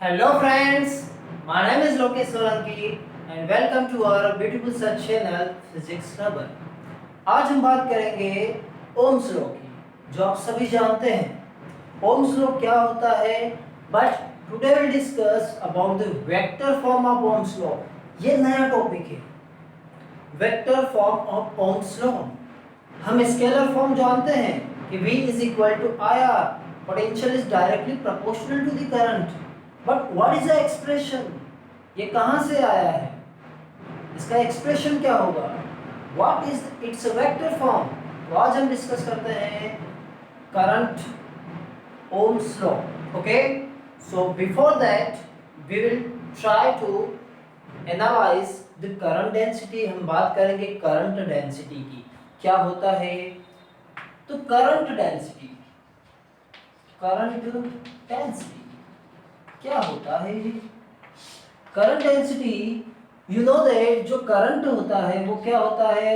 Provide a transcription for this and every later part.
Hello friends, my name is Lokesh Solanki and welcome to our beautiful search channel Physics Rubber। आज हम बात करेंगे Ohm's law की, जो आप सभी जानते हैं। ओम्स लॉ क्या होता है, but today will discuss about the vector form of Ohm's law. ये नया टॉपिक है, vector form of Ohm's law. हम स्केलर फॉर्म जानते हैं कि V is equal to IR, potential is directly proportional to the current। But what is the expression, ये कहां से आया है, इसका एक्सप्रेशन क्या होगा, what is its vector form. तो आज हम डिस्कस करते हैं current Ohm's law. Okay, so before that we will try to analyse the current density. हम बात करेंगे करंट डेंसिटी की, क्या होता है। तो करंट डेंसिटी क्या होता है। Current density, you know that जो करंट होता है वो क्या होता है,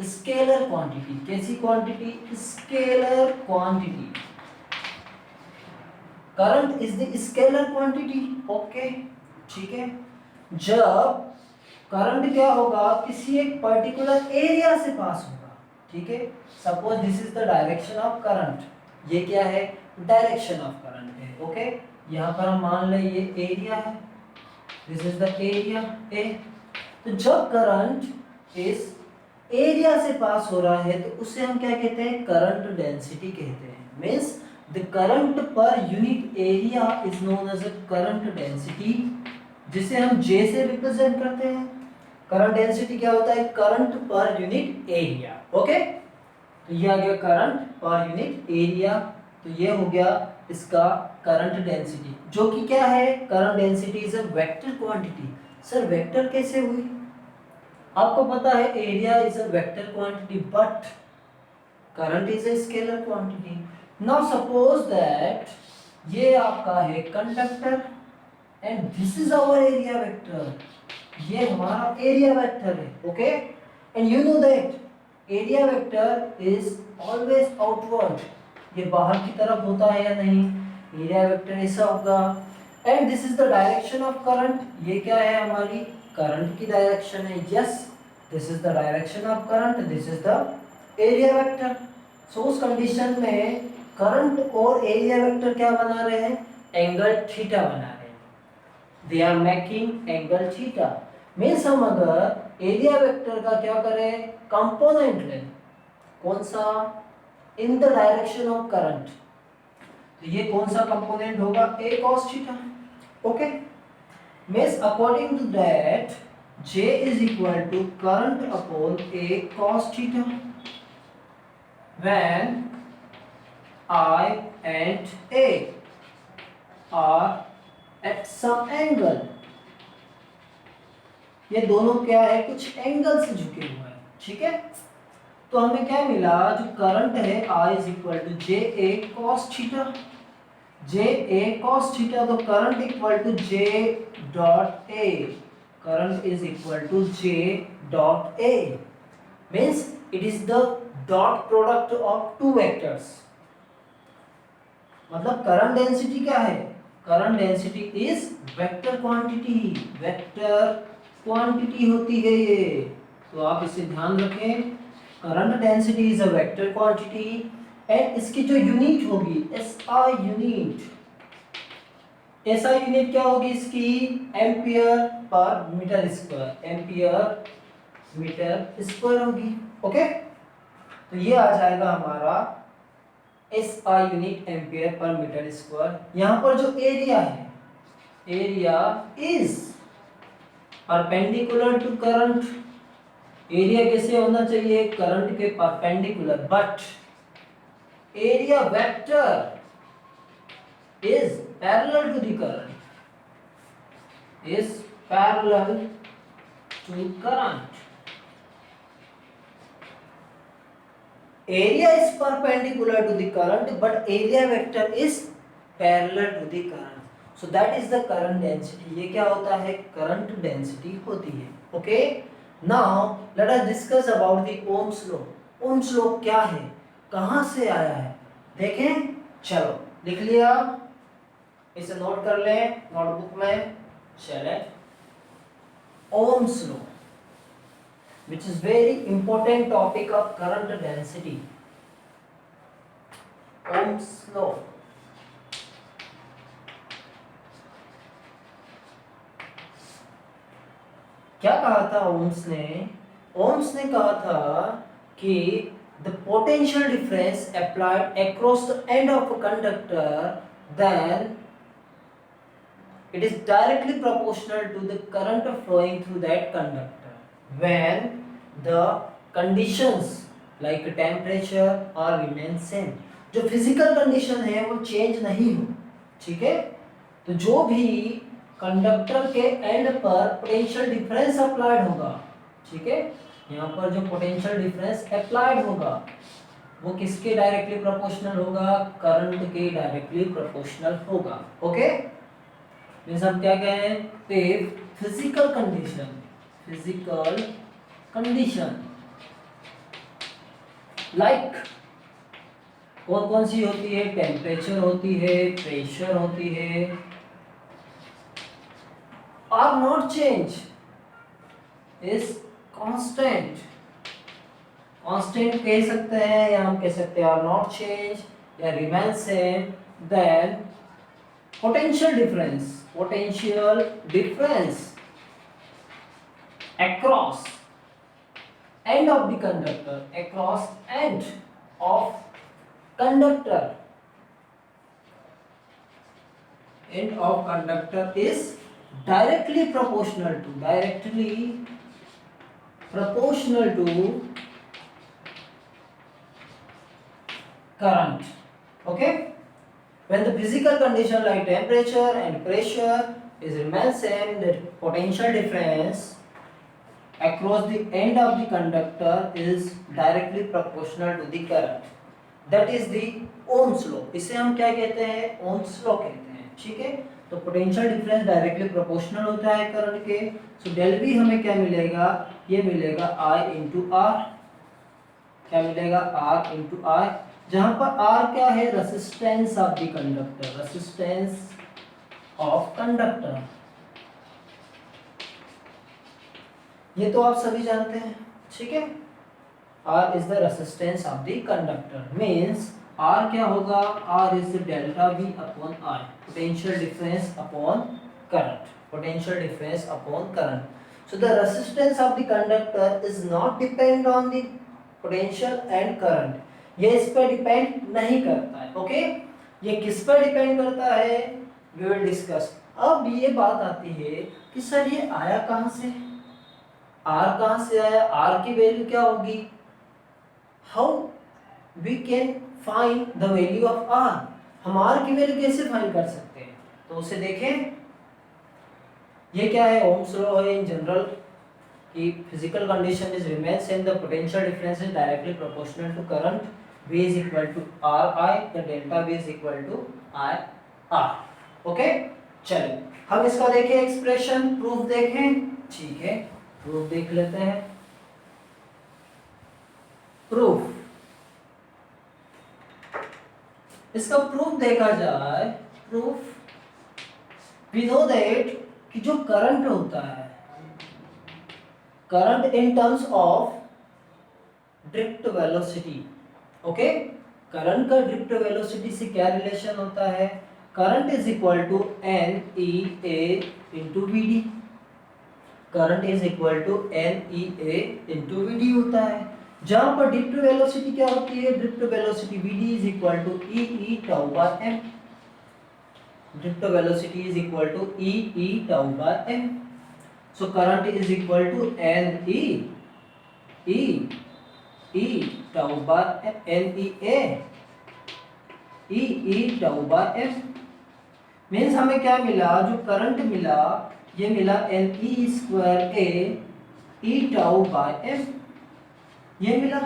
स्केलर क्वांटिटी। कैसी quantity, scalar quantity. Current is the scalar quantity. Okay, ठीक है। जब करंट क्या होगा, किसी एक पर्टिकुलर एरिया से पास होगा, ठीक है। Suppose this is the direction of current, ये क्या है, डायरेक्शन ऑफ करंट है। ओके, यहाँ पर हम मान लें ये एरिया है, this is the area A. तो जब करंट इस एरिया से पास हो रहा है तो उसे हम क्या कहते हैं, करंट डेंसिटी कहते हैं। Means the current per unit area is known as a current density, जिसे हम J से रिप्रेजेंट करते हैं। करंट डेंसिटी क्या होता है, current per unit area. Okay, तो ये आ गया करंट पर यूनिट एरिया, तो ये हो गया इसका करंट डेंसिटी, जो कि क्या है, current density is a vector quantity. Sir vector कैसे हुई, आपको पता है area is a vector quantity but current is a scalar quantity. Now suppose that ये आपका है conductor and this is our area vector, ये हमारा एरिया वेक्टर है। Okay, and you know that area vector is always outward, ये बाहर की तरफ होता है या नहीं, एरिया वेक्टर ऐसा होगा। And this is the direction of current, ये क्या है, हमारी करंट की डायरेक्शन है। Yes, this is the direction of current, this is the area vector. So उस कंडीशन में करंट और एरिया वेक्टर क्या बना रहे हैं, एंगल थीटा बना रहे हैं। They are making angle theta. Means हम अगर एरिया वेक्टर का क्या करें, कंपोनेंट लें, कौन सा, in the direction of current, तो ये कौन सा कंपोनेंट होगा, a cos theta. Okay, means according to that J is equal to current upon a cos theta when I and A are at some angle। ये दोनों क्या है, कुछ एंगल से झुके हुए हैं, ठीक है। तो हमें क्या मिला, जो करंट है I is equal to J A cos theta, J A cos theta, तो current equal to J dot A, current is equal to J dot A, means it is the dot product of two vectors. मतलब current density क्या है, current density is vector quantity, vector quantity होती है ये, तो आप इसे ध्यान रखें। Current density is a vector quantity and इसकी जो यूनिट होगी एसआई यूनिट, एसआई यूनिट क्या होगी इसकी, ampere per metre square, ampere metre square होगी। ओके, तो ये आ जाएगा हमारा SI unit ampere per metre square. यहां पर जो एरिया है, area is perpendicular to current, area कैसे होना चाहिए, करंट के perpendicular, but area vector is parallel to the current, is parallel to current। area is perpendicular to the current but area vector is parallel to the current, so that is the current density। ये क्या होता है, current density होती है। okay, now let us discuss about the Ohm's law। Ohm's law क्या है, कहां से आया है, देखें, चलो लिख लिया। इसे नोट कर लें नोटबुक में। चले, Ohm's law, which is very important topic of current density. Ohm's law. क्या कहा था ओम्स ने? ओम्स ने कहा था कि the potential difference applied across the end of a conductor, then it is directly proportional to the current flowing through that conductor when the conditions like temperature or remain same. जो physical condition है वो change नहीं हो, ठीक है। तो जो भी कंडक्टर के एंड पर पोटेंशियल डिफरेंस अप्लाइड होगा, ठीक है, यहाँ पर जो पोटेंशियल डिफरेंस अप्लाइड होगा वो किसके डायरेक्टली प्रोपोर्शनल होगा? करंट के डायरेक्टली प्रोपोर्शनल होगा। ओके, मींस हम क्या कहें? फिजिकल कंडीशन लाइक कौन कौन सी होती है? टेम्परेचर होती है, प्रेशर होती है, are not change, is constant. Constant कह सकते हैं या हम कह सकते हैं आर नॉट चेंज या remain same, then potential difference across end of the conductor, across end of conductor, end of conductor is directly proportional to current. Okay, when the physical condition like temperature and pressure is remain same, the potential difference across the end of the conductor is directly proportional to the current. That is the Ohm's law. इसे हम क्या कहते हैं? Ohm's law कहते हैं, ठीक है। तो पोटेंशियल डिफरेंस डायरेक्टली प्रोपोर्शनल होता है करंट के। सो डेल वी हमें क्या मिलेगा? ये मिलेगा I इंटू आर। क्या मिलेगा? R इंटू I, जहां पर R क्या है? Resistance of the conductor, resistance of conductor. ये तो आप सभी जानते हैं, ठीक है। R is the resistance of the conductor, means R क्या होगा? R is the delta V upon I, potential difference upon current, potential difference upon current. So the resistance of the conductor is not depend on the potential and current, ये इस पर depend नहीं करता है। Okay, ये किस पर depend करता है? We will discuss. अब ये बात आती है कि सर ये आया कहां से? R कहां से आया? R की वैल्यू क्या होगी? How we can find the value of R? हम R की वैल्यू कैसे फाइंड कर सकते हैं? तो उसे देखें। ये क्या है? ओम्स लॉ है इन जनरल कि physical condition is remain same, the potential difference is directly proportional to current, V is equal to RI, the delta V is equal to IR. Okay, चलिए हम इसका देखें एक्सप्रेशन, प्रूफ देखें, ठीक है। Proof देख लेते हैं। प्रूफ, इसका प्रूफ देखा जाए, प्रूफ वी नो दैट कि जो करंट होता है, current in terms of drift velocity. Okay, current का ड्रिफ्ट वेलोसिटी से क्या रिलेशन होता है? Current is equal to N E A into V D, current is equal to N E A into V D होता है। जहां पर drift velocity क्या होती है? Drift velocity V D is equal to E E tau by M, drift velocity is equal to E E tau by M. So current is equal to N E tau by N E tau by M. Means हमें क्या मिला? जो current मिला ये मिला N E square A E tau by M, ये मिला।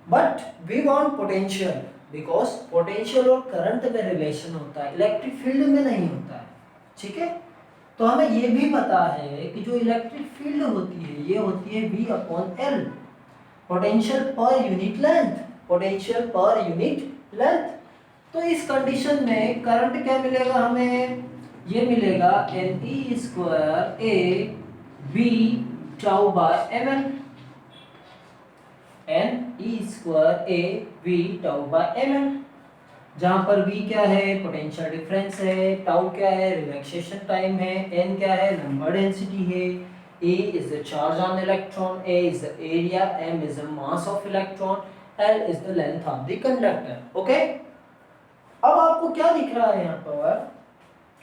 But we want potential, because potential और करंट में रिलेशन होता है, इलेक्ट्रिक फील्ड में नहीं होता है, ठीक है। तो हमें ये भी पता है कि जो इलेक्ट्रिक फील्ड होती है ये होती है V upon L, potential per unit length, potential per unit length. तो इस कंडीशन में करंट क्या मिलेगा हमें, ये मिलेगा NE square A V tau by ml, NE square A V tau by ml, जहां पर V क्या है, पोटेंशियल डिफरेंस है, टाउ क्या है, रिलैक्सेशन टाइम है, N क्या है, नंबर डेंसिटी है, A is the charge on electron, A is the area, M is the mass of electron, L is the length of the conductor. Okay? अब आपको क्या दिख रहा है यहाँ पर,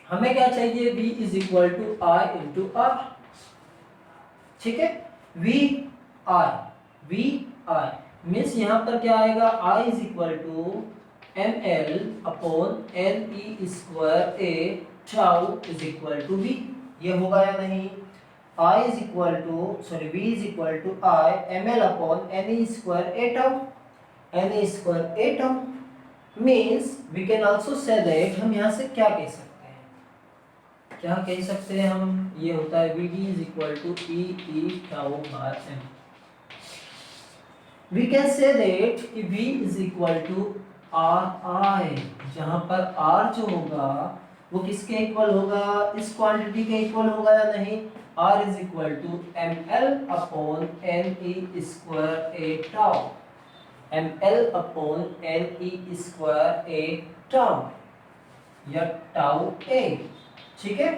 हमें क्या चाहिए, V is equal to I into R, ठीक है, V I मीन्स यहाँ पर क्या आएगा, I is equal to ml upon NE square A tau is equal to V, ये होगा या नहीं, I is equal to V is equal to I ml upon NE square A tau, NE square A tau means we can also say that, हम यहाँ से क्या कह सकते हैं, क्या कह सकते हैं हम, ये होता है VD is equal to E tau by M. We can say that कि V is equal to RI, जहाँ पर R जो होगा वो किसके इक्वल होगा, इस क्वांटिटी के इक्वल होगा या नहीं, R is equal to ml upon NE square A tau, ml upon NE square A tau या tau A, ठीक है,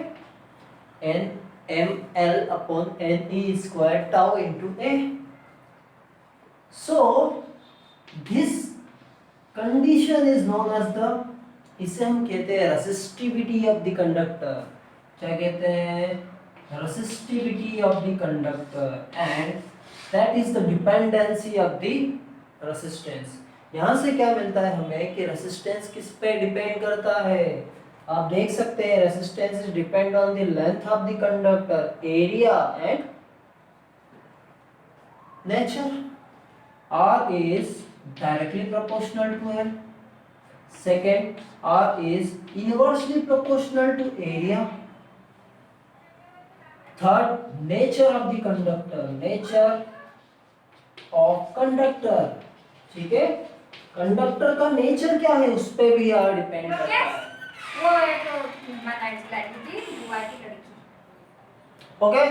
n ml upon NE square tau into A. So this condition is known as the, इसे हम कहते हैं resistivity of the conductor, क्या कहते हैं, resistivity of the conductor, and that is the dependency of the resistance. यहाँ से क्या मिलता है हमें कि रेसिस्टेंस किस पे डिपेंड करता है, आप देख सकते हैं resistance is depend on the length of the conductor, area and nature. R is directly proportional to L. Second, R is inversely proportional to area. Third, nature of the conductor, nature of conductor, ठीक है, conductor का nature क्या है उस पे भी R depend करता है। वो है तो okay,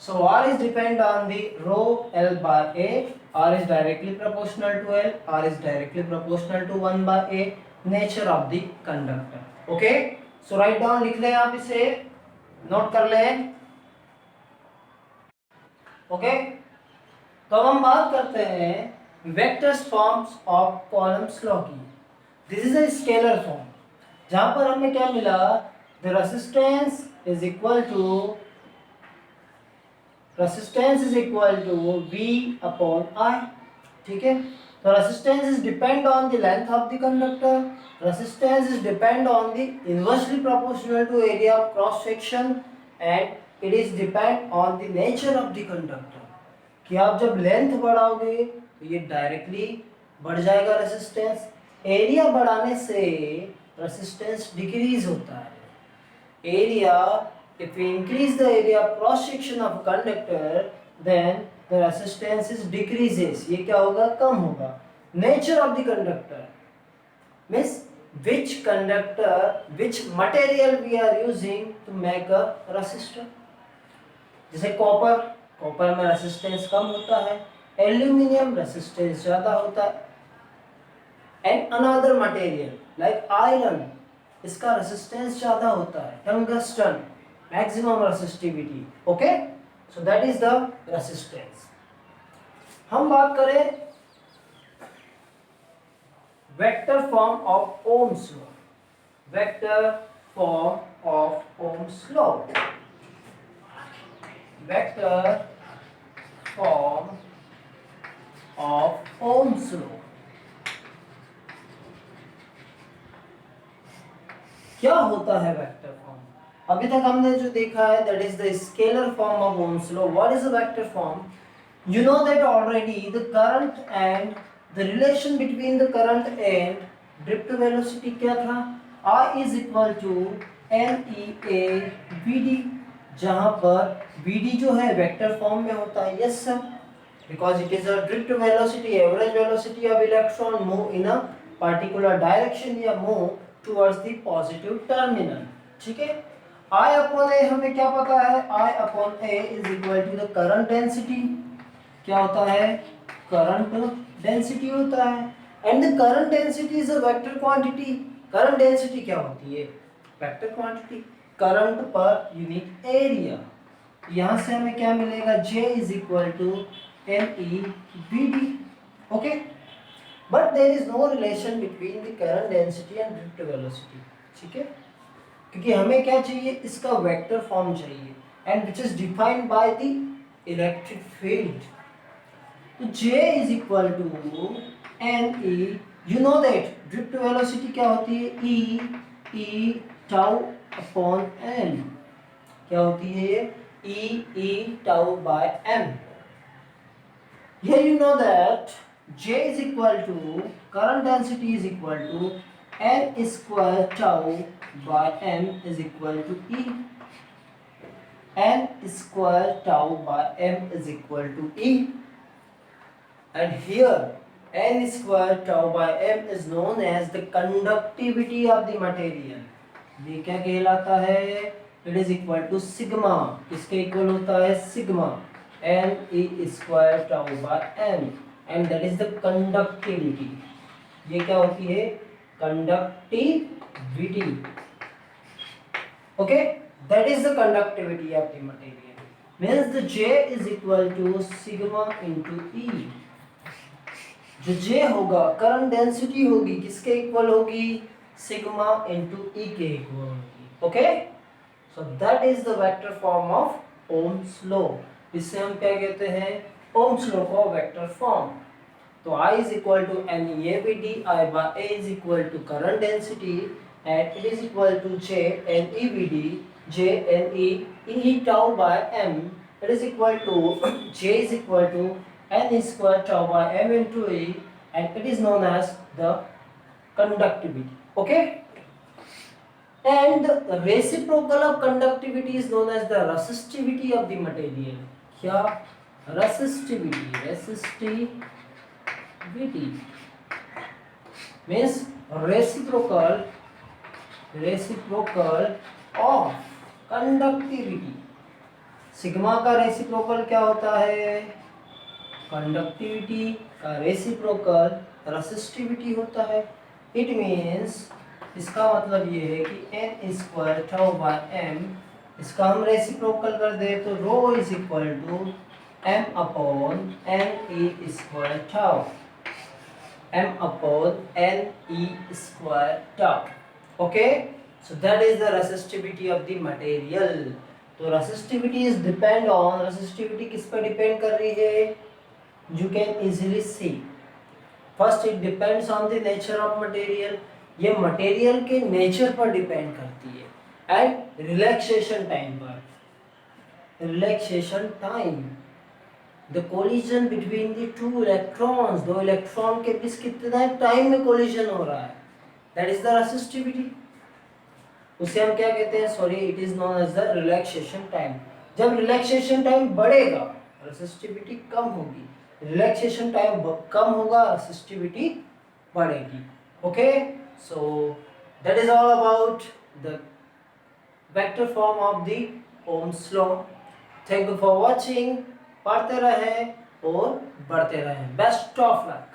so R is depend on the rho L by A, R is directly proportional to L, R is directly proportional to 1 by A, nature of the conductor. Okay, so write down, लिख लें आप इसे, note कर लें। Okay, तो अब हम बात करते हैं vectors forms of Coulomb's law की। This is a scalar form, जहां पर हमें क्या मिला, the resistance is equal to V upon I, ठीक है, तो resistance is depend on the length of the conductor, resistance is depend on the inversely proportional to area of cross section, and it is depend on the nature of the conductor, कि आप जब length बढ़ाओगे तो ये directly बढ़ जाएगा resistance, area बढ़ाने से resistance decrease होता है, area, if we increase the area of cross section of conductor then the resistance is decreases, ये क्या होगा, कम होगा। nature of the conductor means which conductor, which material we are using to make a resistor, जैसे copper में resistance कम होता है, aluminium resistance ज्यादा होता है, and another material like iron, इसका रेसिस्टेंस ज्यादा होता है, tungsten maximum resistivity. Okay, so that is the resistance. हम बात करें vector form of Ohm's law, vector form of Ohm's law, vector form of Ohm's law क्या होता है वेक्टर फॉर्म? अभी तक हमने जो देखा है that is the scalar form of Ohm's law. What is a vector form? You know that already the current and the relation between the current and drift velocity क्या था? I is equal to NEA VD, जहां पर VD जो है vector form में होता है। Yes sir, because it is a drift velocity, average velocity of electron move in a particular direction या move towards the positive terminal. ठीक है, I अपॉन ए हमें क्या पता है, I upon A is equal to the current density. क्या होता है, करंट डेंसिटी होता है, and the current density is a vector quantity. Current density क्या होती है, vector quantity, current per unit area. यहां से हमें क्या मिलेगा, J is equal to MEVD। Okay, but there is no relation between the current density and drift velocity. ठीक है, क्योंकि हमें क्या चाहिए, इसका वेक्टर फॉर्म चाहिए, and which is defined by the electric field. तो J is equal to NE, you know that drift velocity क्या होती है, E टाउ अपॉन M। क्या होती है ये, E tau by M। Here you know that J is equal to current density is equal to N square tau by M is equal to E. N square tau by M is equal to E. And here N square tau by M is known as the conductivity of the material. ये क्या कहलाता है, it is equal to sigma। किसके equal होता है, sigma N E square tau by M, and that is the conductivity। ये क्या होती है, conductivity। Okay, that is the conductivity of the material, means the J is equal to sigma into E। जो J होगा, current density होगी, किसके equal होगी, sigma into E के इक्वल होगी। Okay, so that is the vector form of Ohm's law. इससे हम क्या कहते हैं, ओम्स लॉ का वेक्टर फॉर्म। तो I is equal to NEVD, I by A is equal to current density, and it is equal to J NEVD, J NE E tau by M, it is equal to J is equal to N square tau by M into E, and it is known as the conductivity. Okay, and the reciprocal of conductivity is known as the resistivity of the material। क्या, resistivity means reciprocal of conductivity। Sigma का reciprocal क्या होता है, conductivity का reciprocal resistivity होता है। It means, इसका मतलब ये है कि N square tau by M, इसका हम रेसिप्रोकल कर दे तो rho is equal to M upon NE square tau, M upon NE square tau। Okay, so that is the resistivity of the material। तो resistivity is depend on, resistivity किस पर depend कर रही है, you can easily see। First it depends on the nature of material, ये material के nature पर depend करती है, and relaxation time पर, relaxation time, the collision between the two electrons, दो इलेक्ट्रॉन के बीच कितना टाइम में कोलिजन हो रहा है, that is the resistivity। उसे हम क्या कहते हैं, sorry, it is known as the relaxation time. जब रिलैक्सेशन टाइम बढ़ेगा, रेसिस्टिविटी कम होगी, रिलैक्सेशन टाइम कम होगा, रेसिस्टिविटी बढ़ेगी। Okay, so that is all about the vector form of the Ohm's law. Thank you for watching. पढ़ते रहें और बढ़ते रहें। Best of luck.